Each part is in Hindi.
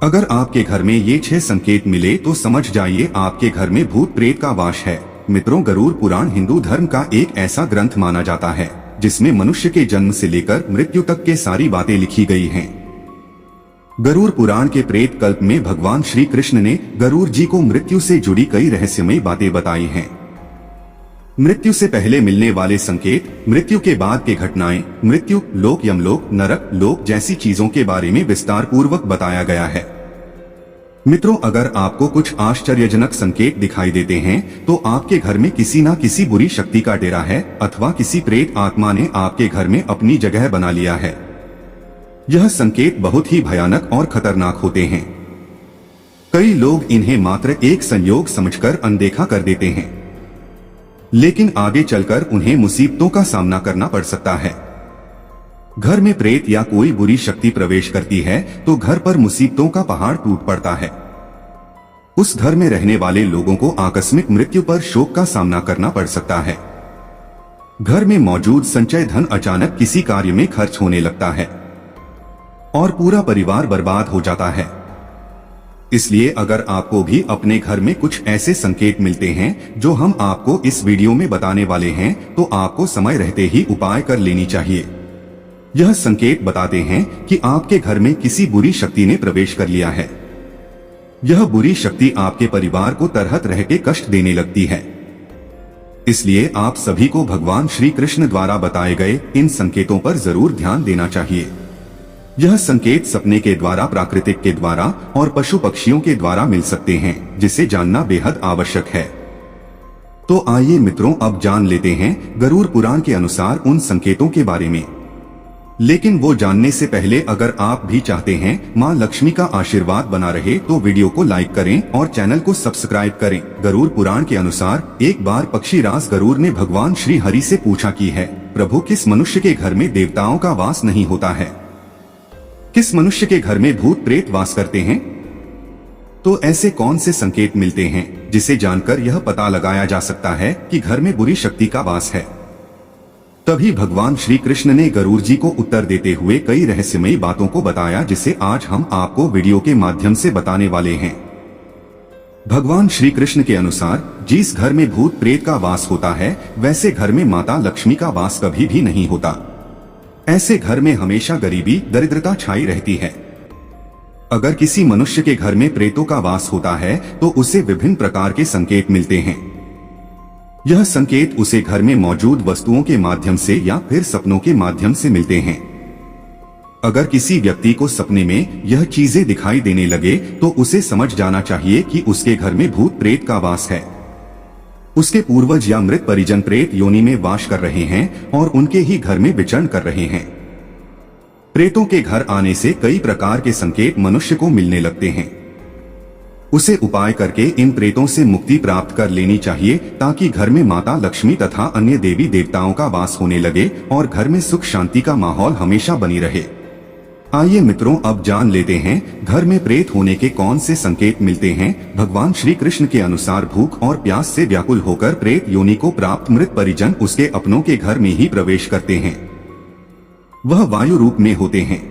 अगर आपके घर में ये 6 संकेत मिले तो समझ जाइए आपके घर में भूत प्रेत का वास है। मित्रों, गरुड़ पुराण हिंदू धर्म का एक ऐसा ग्रंथ माना जाता है जिसमें मनुष्य के जन्म से लेकर मृत्यु तक के सारी बातें लिखी गई हैं। गरुड़ पुराण के प्रेत कल्प में भगवान श्री कृष्ण ने गरुड़ जी को मृत्यु से जुड़ी कई रहस्यमयी बातें बताई हैं। मृत्यु से पहले मिलने वाले संकेत, मृत्यु के बाद के घटनाएं, मृत्यु लोक, यमलोक, नरक लोक जैसी चीजों के बारे में विस्तार पूर्वक बताया गया है। मित्रों, अगर आपको कुछ आश्चर्यजनक संकेत दिखाई देते हैं तो आपके घर में किसी न किसी बुरी शक्ति का डेरा है अथवा किसी प्रेत आत्मा ने आपके घर में अपनी जगह बना लिया है। यह संकेत बहुत ही भयानक और खतरनाक होते हैं। कई लोग इन्हें मात्र एक संयोग समझकर अनदेखा कर देते हैं, लेकिन आगे चलकर उन्हें मुसीबतों का सामना करना पड़ सकता है। घर में प्रेत या कोई बुरी शक्ति प्रवेश करती है तो घर पर मुसीबतों का पहाड़ टूट पड़ता है। उस घर में रहने वाले लोगों को आकस्मिक मृत्यु पर शोक का सामना करना पड़ सकता है। घर में मौजूद संचय धन अचानक किसी कार्य में खर्च होने लगता है और पूरा परिवार बर्बाद हो जाता है। इसलिए अगर आपको भी अपने घर में कुछ ऐसे संकेत मिलते हैं जो हम आपको इस वीडियो में बताने वाले हैं तो आपको समय रहते ही उपाय कर लेनी चाहिए। यह संकेत बताते हैं कि आपके घर में किसी बुरी शक्ति ने प्रवेश कर लिया है। यह बुरी शक्ति आपके परिवार को तरह तरह के कष्ट देने लगती है। इसलिए आप सभी को भगवान श्री कृष्ण द्वारा बताए गए इन संकेतों पर जरूर ध्यान देना चाहिए। यह संकेत सपने के द्वारा, प्राकृतिक के द्वारा और पशु पक्षियों के द्वारा मिल सकते हैं, जिसे जानना बेहद आवश्यक है। तो आइए मित्रों, अब जान लेते हैं गरुड़ पुराण के अनुसार उन संकेतों के बारे में। लेकिन वो जानने से पहले अगर आप भी चाहते हैं मां लक्ष्मी का आशीर्वाद बना रहे तो वीडियो को लाइक करें और चैनल को सब्सक्राइब करें। गरुड़ पुराण के अनुसार एक बार पक्षीराज गरुड़ ने भगवान श्री हरि से पूछा कि है प्रभु, किस मनुष्य के घर में देवताओं का वास नहीं होता है? किस मनुष्य के घर में भूत प्रेत वास करते हैं? तो ऐसे कौन से संकेत मिलते हैं जिसे जानकर यह पता लगाया जा सकता है कि घर में बुरी शक्ति का वास है? तभी भगवान श्री कृष्ण ने गरुड़ जी को उत्तर देते हुए कई रहस्यमयी बातों को बताया, जिसे आज हम आपको वीडियो के माध्यम से बताने वाले हैं। भगवान श्री कृष्ण के अनुसार जिस घर में भूत प्रेत का वास होता है वैसे घर में माता लक्ष्मी का वास कभी भी नहीं होता। ऐसे घर में हमेशा गरीबी, दरिद्रता छाई रहती है। अगर किसी मनुष्य के घर में प्रेतों का वास होता है तो उसे विभिन्न प्रकार के संकेत मिलते हैं। यह संकेत उसे घर में मौजूद वस्तुओं के माध्यम से या फिर सपनों के माध्यम से मिलते हैं। अगर किसी व्यक्ति को सपने में यह चीजें दिखाई देने लगे तो उसे समझ जाना चाहिए कि उसके घर में भूत प्रेत का वास है। उसके पूर्वज या मृत परिजन प्रेत योनि में वास कर रहे हैं और उनके ही घर में विचरण कर रहे हैं। प्रेतों के घर आने से कई प्रकार के संकेत मनुष्य को मिलने लगते हैं। उसे उपाय करके इन प्रेतों से मुक्ति प्राप्त कर लेनी चाहिए ताकि घर में माता लक्ष्मी तथा अन्य देवी देवताओं का वास होने लगे और घर में सुख शांति का माहौल हमेशा बनी रहे। आइए मित्रों, अब जान लेते हैं घर में प्रेत होने के कौन से संकेत मिलते हैं। भगवान श्री कृष्ण के अनुसार भूख और प्यास से व्याकुल होकर प्रेत योनि को प्राप्त मृत परिजन उसके अपनों के घर में ही प्रवेश करते हैं। वह वायु रूप में होते हैं,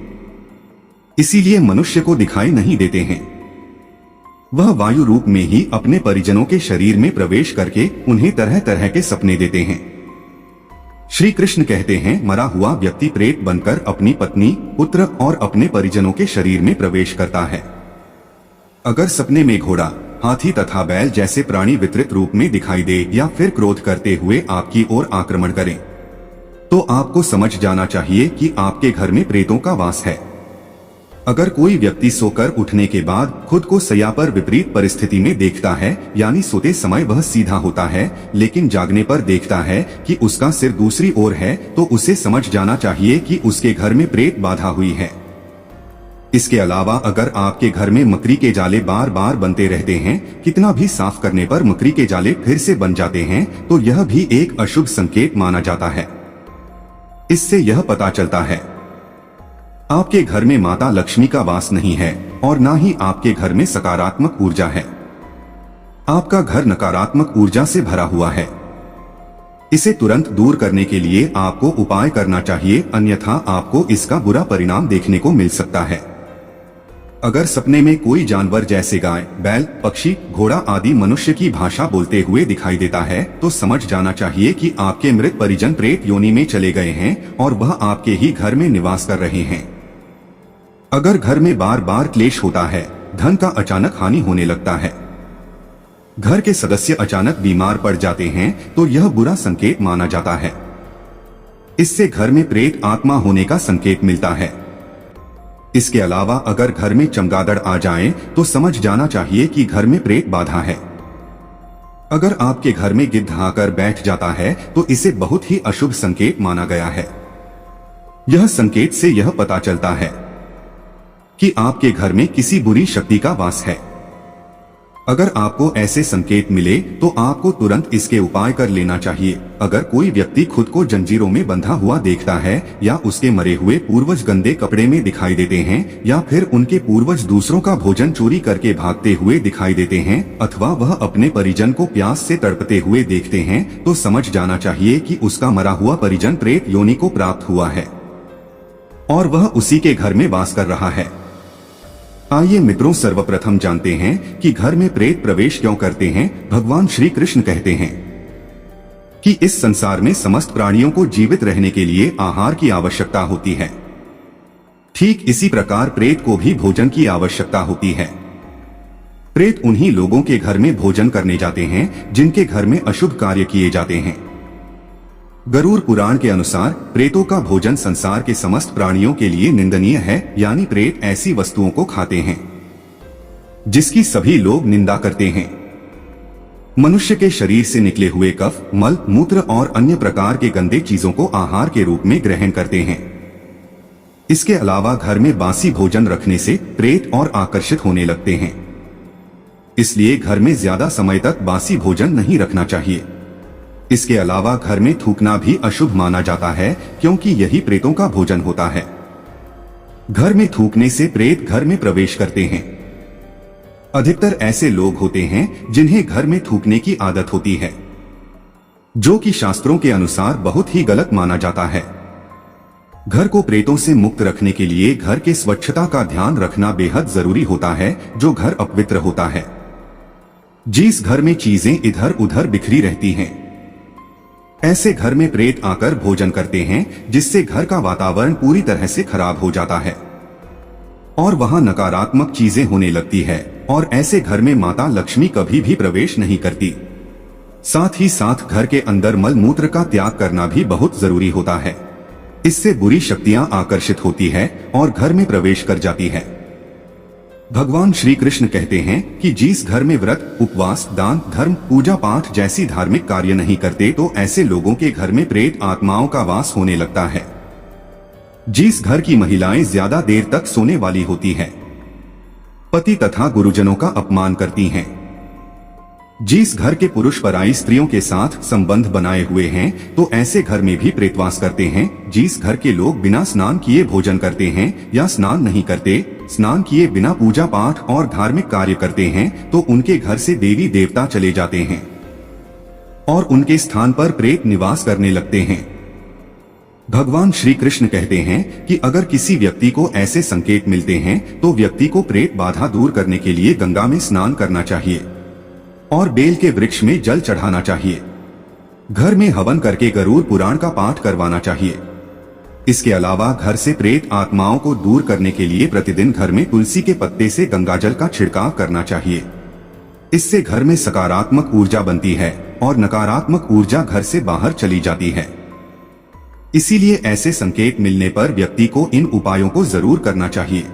इसीलिए मनुष्य को दिखाई नहीं देते हैं। वह वायु रूप में ही अपने परिजनों के शरीर में प्रवेश करके उन्हें तरह तरह के सपने देते हैं। श्री कृष्ण कहते हैं, मरा हुआ व्यक्ति प्रेत बनकर अपनी पत्नी, पुत्र और अपने परिजनों के शरीर में प्रवेश करता है। अगर सपने में घोड़ा, हाथी तथा बैल जैसे प्राणी वितरित रूप में दिखाई दे या फिर क्रोध करते हुए आपकी ओर आक्रमण करें तो आपको समझ जाना चाहिए कि आपके घर में प्रेतों का वास है। अगर कोई व्यक्ति सोकर उठने के बाद खुद को सैया पर विपरीत परिस्थिति में देखता है, यानी सोते समय वह सीधा होता है लेकिन जागने पर देखता है कि उसका सिर दूसरी ओर है, तो उसे समझ जाना चाहिए कि उसके घर में प्रेत बाधा हुई है। इसके अलावा अगर आपके घर में मकड़ी के जाले बार बार बनते रहते हैं, कितना भी साफ करने पर मकड़ी के जाले फिर से बन जाते हैं, तो यह भी एक अशुभ संकेत माना जाता है। इससे यह पता चलता है आपके घर में माता लक्ष्मी का वास नहीं है और ना ही आपके घर में सकारात्मक ऊर्जा है। आपका घर नकारात्मक ऊर्जा से भरा हुआ है। इसे तुरंत दूर करने के लिए आपको उपाय करना चाहिए, अन्यथा आपको इसका बुरा परिणाम देखने को मिल सकता है। अगर सपने में कोई जानवर जैसे गाय, बैल, पक्षी, घोड़ा आदि मनुष्य की भाषा बोलते हुए दिखाई देता है तो समझ जाना चाहिए कि आपके मृत परिजन प्रेत योनि में चले गए हैं और वह आपके ही घर में निवास कर रहे हैं। अगर घर में बार बार क्लेश होता है, धन का अचानक हानि होने लगता है, घर के सदस्य अचानक बीमार पड़ जाते हैं तो यह बुरा संकेत माना जाता है। इससे घर में प्रेत आत्मा होने का संकेत मिलता है। इसके अलावा अगर घर में चमगादड़ आ जाए तो समझ जाना चाहिए कि घर में प्रेत बाधा है। अगर आपके घर में गिद्ध आकर बैठ जाता है तो इसे बहुत ही अशुभ संकेत माना गया है। यह संकेत से यह पता चलता है कि आपके घर में किसी बुरी शक्ति का वास है। अगर आपको ऐसे संकेत मिले तो आपको तुरंत इसके उपाय कर लेना चाहिए। अगर कोई व्यक्ति खुद को जंजीरों में बंधा हुआ देखता है या उसके मरे हुए पूर्वज गंदे कपड़े में दिखाई देते हैं या फिर उनके पूर्वज दूसरों का भोजन चोरी करके भागते हुए दिखाई देते हैं अथवा वह अपने परिजन को प्यास से तड़पते हुए देखते हैं तो समझ जाना चाहिए कि उसका मरा हुआ परिजन प्रेत योनि को प्राप्त हुआ है और वह उसी के घर में वास कर रहा है। आइए मित्रों, सर्वप्रथम जानते हैं कि घर में प्रेत प्रवेश क्यों करते हैं। भगवान श्री कृष्ण कहते हैं कि इस संसार में समस्त प्राणियों को जीवित रहने के लिए आहार की आवश्यकता होती है। ठीक इसी प्रकार प्रेत को भी भोजन की आवश्यकता होती है। प्रेत उन्हीं लोगों के घर में भोजन करने जाते हैं जिनके घर में अशुभ कार्य किए जाते हैं। गरुड़ पुराण के अनुसार प्रेतों का भोजन संसार के समस्त प्राणियों के लिए निंदनीय है, यानी प्रेत ऐसी वस्तुओं को खाते हैं जिसकी सभी लोग निंदा करते हैं। मनुष्य के शरीर से निकले हुए कफ, मल, मूत्र और अन्य प्रकार के गंदे चीजों को आहार के रूप में ग्रहण करते हैं। इसके अलावा घर में बासी भोजन रखने से प्रेत और आकर्षित होने लगते हैं। इसलिए घर में ज्यादा समय तक बासी भोजन नहीं रखना चाहिए। इसके अलावा घर में थूकना भी अशुभ माना जाता है क्योंकि यही प्रेतों का भोजन होता है। घर में थूकने से प्रेत घर में प्रवेश करते हैं। अधिकतर ऐसे लोग होते हैं जिन्हें घर में थूकने की आदत होती है, जो कि शास्त्रों के अनुसार बहुत ही गलत माना जाता है। घर को प्रेतों से मुक्त रखने के लिए घर के स्वच्छता का ध्यान रखना बेहद जरूरी होता है, जो घर अपवित्र होता है। जिस घर में चीजें इधर उधर बिखरी रहती हैं, ऐसे घर में प्रेत आकर भोजन करते हैं जिससे घर का वातावरण पूरी तरह से खराब हो जाता है और वहां नकारात्मक चीजें होने लगती है और ऐसे घर में माता लक्ष्मी कभी भी प्रवेश नहीं करती। साथ ही साथ घर के अंदर मल मूत्र का त्याग करना भी बहुत जरूरी होता है। इससे बुरी शक्तियां आकर्षित होती है और घर में प्रवेश कर जाती है। भगवान श्री कृष्ण कहते हैं कि जिस घर में व्रत, उपवास, दान, धर्म, पूजा पाठ जैसी धार्मिक कार्य नहीं करते तो ऐसे लोगों के घर में प्रेत आत्माओं का वास होने लगता है। जिस घर की महिलाएं ज्यादा देर तक सोने वाली होती हैं, पति तथा गुरुजनों का अपमान करती हैं, जिस घर के पुरुष पराई स्त्रियों के साथ संबंध बनाए हुए हैं तो ऐसे घर में भी प्रेतवास करते हैं। जिस घर के लोग बिना स्नान किए भोजन करते हैं या स्नान नहीं करते, स्नान किए बिना पूजा पाठ और धार्मिक कार्य करते हैं तो उनके घर से देवी देवता चले जाते हैं और उनके स्थान पर प्रेत निवास करने लगते हैं। भगवान श्री कृष्ण कहते हैं कि अगर किसी व्यक्ति को ऐसे संकेत मिलते हैं तो व्यक्ति को प्रेत बाधा दूर करने के लिए गंगा में स्नान करना चाहिए और बेल के वृक्ष में जल चढ़ाना चाहिए। घर में हवन करके गरुड़ पुराण का पाठ करवाना चाहिए। इसके अलावा घर से प्रेत आत्माओं को दूर करने के लिए प्रतिदिन घर में तुलसी के पत्ते से गंगाजल का छिड़काव करना चाहिए। इससे घर में सकारात्मक ऊर्जा बनती है और नकारात्मक ऊर्जा घर से बाहर चली जाती है। इसीलिए ऐसे संकेत मिलने पर व्यक्ति को इन उपायों को जरूर करना चाहिए।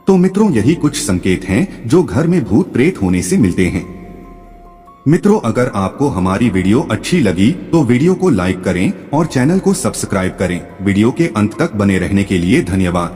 तो मित्रों, यही कुछ संकेत हैं जो घर में भूत प्रेत होने से मिलते हैं। मित्रों, अगर आपको हमारी वीडियो अच्छी लगी तो वीडियो को लाइक करें और चैनल को सब्सक्राइब करें। वीडियो के अंत तक बने रहने के लिए धन्यवाद।